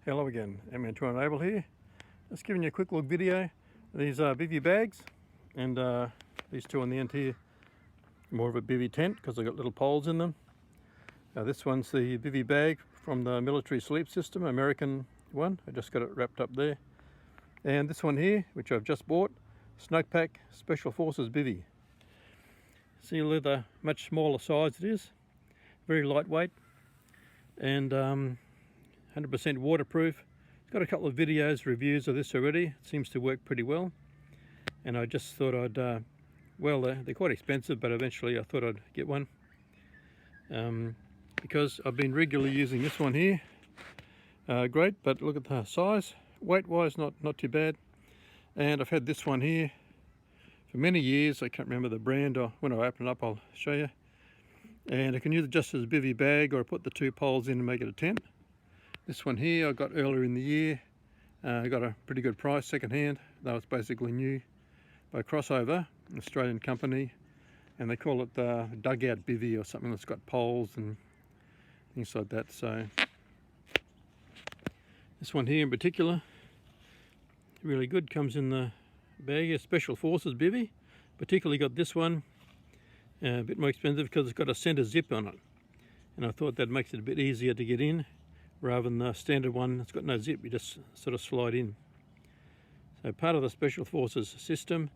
Hello again, M2 Able here. Just giving you a quick look video. These are Bivy bags, and these two on the end here, more of a Bivy tent because they've got little poles in them. This one's the Bivy bag from the military sleep system, American one. I just got it wrapped up there. And this one here, which I've just bought, snugpak Special Forces Bivy. See the much smaller size it is, very lightweight, and 100% waterproof. I've got a couple of videos, reviews of this already. It seems to work pretty well. And I just thought I'd, well, they're quite expensive, but eventually I thought I'd get one. Because I've been regularly using this one here. Great, but look at the size. Weight-wise, not too bad. And I've had this one here for many years. I can't remember the brand, or when I open it up I'll show you. And I can use it just as a Bivy bag, or I put the two poles in and make it a tent. This one here I got earlier in the year. I got a pretty good price, second hand, though it's basically new, by Croosfire, an Australian company, and they call it the dugout bivy or something that's got poles and things like that. So this one here in particular, really good, comes in the bag, a Special Forces bivy. Particularly got this one, a bit more expensive because it's got a centre zip on it, and I thought that makes it a bit easier to get in rather than the standard one. It's got no zip, you just sort of slide in. So part of the Special Forces system,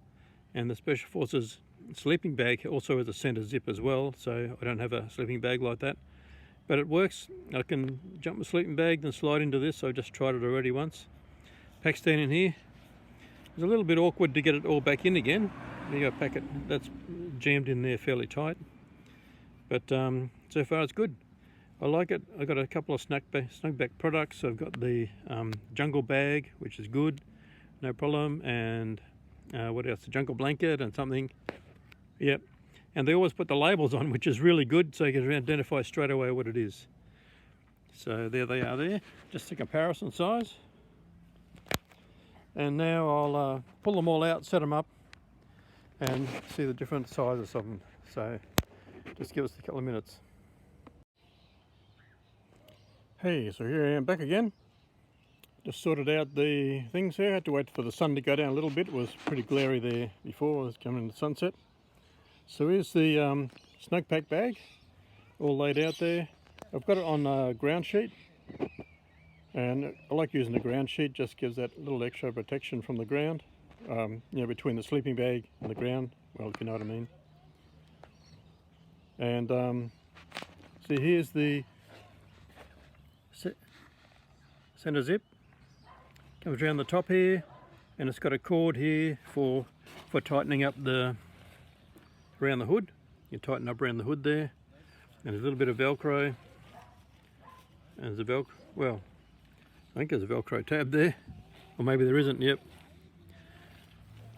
and the Special Forces sleeping bag also has a centre zip as well, so I don't have a sleeping bag like that. But it works. I can jump my sleeping bag then slide into this. I just tried it already once. Pack stand in here. It's a little bit awkward to get it all back in again. You got a packet that's jammed in there fairly tight. But so far it's good. I like it. I've got a couple of snugpak products. I've got the jungle bag, which is good, no problem, and what else? The jungle blanket and something. Yep. And they always put the labels on, which is really good, so you can identify straight away what it is. So there they are there, just a comparison size. And now I'll pull them all out, set them up, and see the different sizes of them. So just give us a couple of minutes. Hey, so here I am back again. Just sorted out the things here. I had to wait for the sun to go down a little bit. It was pretty glary there before. It was coming into sunset. So here's the snugpak bag, all laid out there. I've got it on a ground sheet, and I like using the ground sheet. Just gives that little extra protection from the ground, you know, between the sleeping bag and the ground. Well, if you know what I mean. And see, here's the center zip. Comes around the top here, and it's got a cord here for tightening up around the hood. You tighten up around the hood there, and there's a little bit of Velcro. And there's a Velcro, well, I think there's a Velcro tab there, or maybe there isn't. Yep.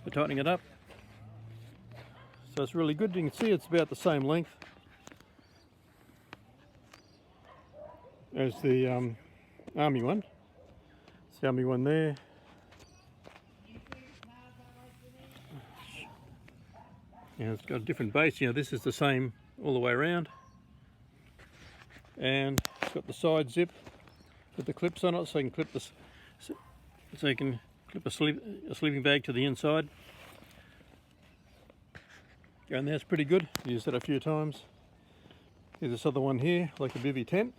For tightening it up. So it's really good. You can see it's about the same length as the army one. It's the army one there. And it's got a different base. You know, this is the same all the way around. And it's got the side zip with the clips on it, so you can clip this. So you can clip a sleeping bag to the inside. And that's pretty good. Used that a few times. Here's this other one here, like a Bivy tent.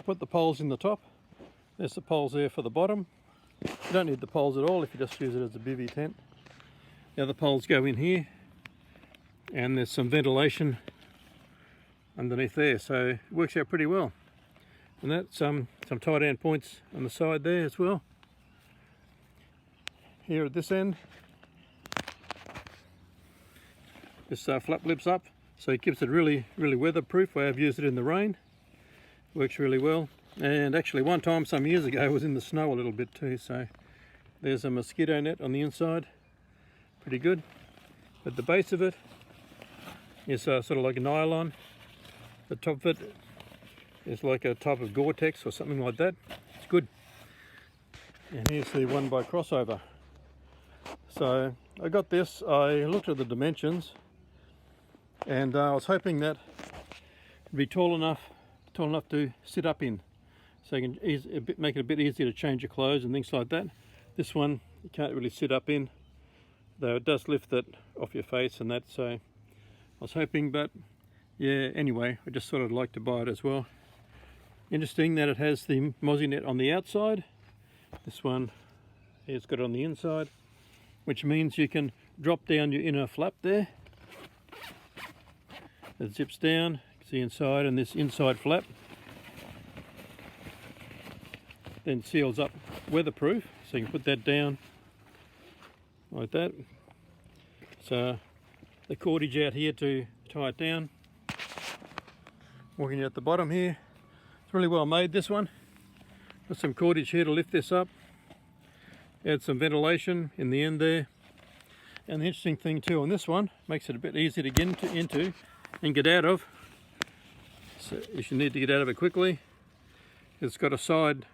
Put the poles in the top. There's the poles there for the bottom. You don't need the poles at all if you just use it as a Bivy tent. The other poles go in here, and there's some ventilation underneath there, so it works out pretty well. And that's some tie down points on the side there as well. Here at this end, this flap lips up, so it keeps it really weatherproof. I've used it in the rain. Works really well. And actually one time some years ago it was in the snow a little bit too, so there's a mosquito net on the inside. Pretty good. But the base of it is sort of like a nylon. The top of it is like a type of Gore-Tex or something like that. It's good. And here's the one by Croosfire. So I got this, I looked at the dimensions, and I was hoping that it'd be tall enough to sit up in. so you can make it a bit easier to change your clothes and things like that. This one you can't really sit up in, though it does lift it off your face and that, so I was hoping, but yeah, anyway, I just thought I'd like to buy it as well. Interesting that it has the mozzie net on the outside. This one has got it on the inside, which means you can drop down your inner flap there. It zips down, you can see inside, and this inside flap then seals up weatherproof, so you can put that down like that. So the cordage out here to tie it down. Walking out the bottom here, it's really well made, this one. Got some cordage here to lift this up. Add some ventilation in the end there. And the interesting thing too on this one, makes it a bit easier to get into and get out of. So if you need to get out of it quickly, it's got a side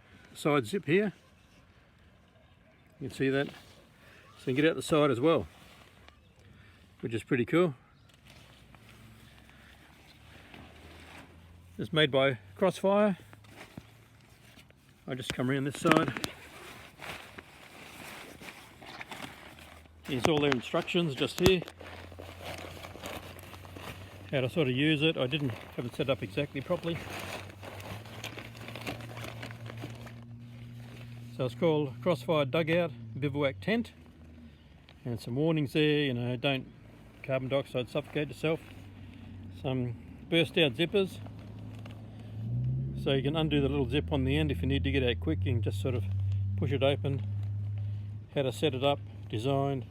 zip here. You can see that. So you can get out the side as well, which is pretty cool. It's made by Croosfire. I just come around this side. Here's all their instructions just here. How to sort of use it. I haven't set up exactly properly. So it's called Croosfire Dugout Bivouac Tent. And some warnings there, you know, don't carbon dioxide suffocate yourself. Some burst out zippers. So you can undo the little zip on the end if you need to get out quick. You can just sort of push it open. How to set it up, design,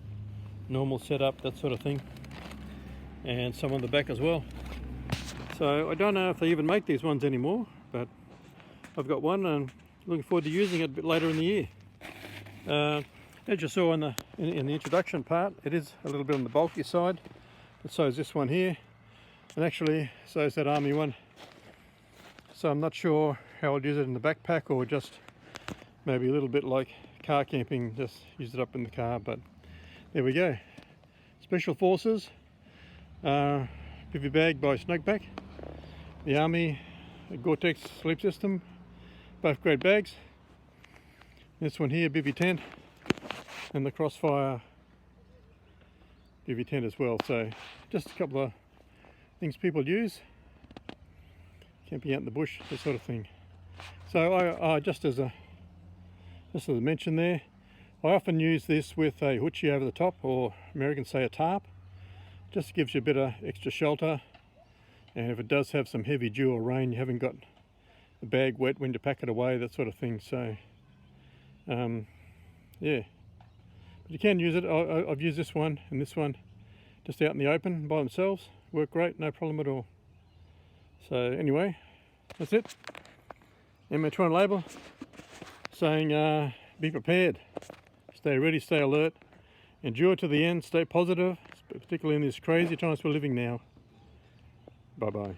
normal setup, that sort of thing. And some on the back as well. So I don't know if they even make these ones anymore, but I've got one and looking forward to using it a bit later in the year. As you saw in the introduction part, it is a little bit on the bulky side, but so is this one here, and actually so is that army one. So I'm not sure how I'll use it in the backpack, or just maybe a little bit like car camping, just use it up in the car. But there we go. Special Forces Bivy bag by Snugpak. The Army Gore-Tex sleep system, both great bags. This one here, Bivy tent, and the Croosfire Bivy tent as well. So just a couple of things people use, camping out in the bush, that sort of thing. So I just as a mention there, I often use this with a hoochie over the top, or Americans say a tarp. Just gives you a bit of extra shelter, and if it does have some heavy dew or rain, you haven't got the bag wet when you pack it away, that sort of thing. So yeah, but you can use it. I've used this one and this one just out in the open by themselves, work great, no problem at all. So anyway, that's it. MA2 label saying be prepared, stay ready, stay alert, endure to the end, stay positive, particularly in these crazy times we're living now. Bye bye.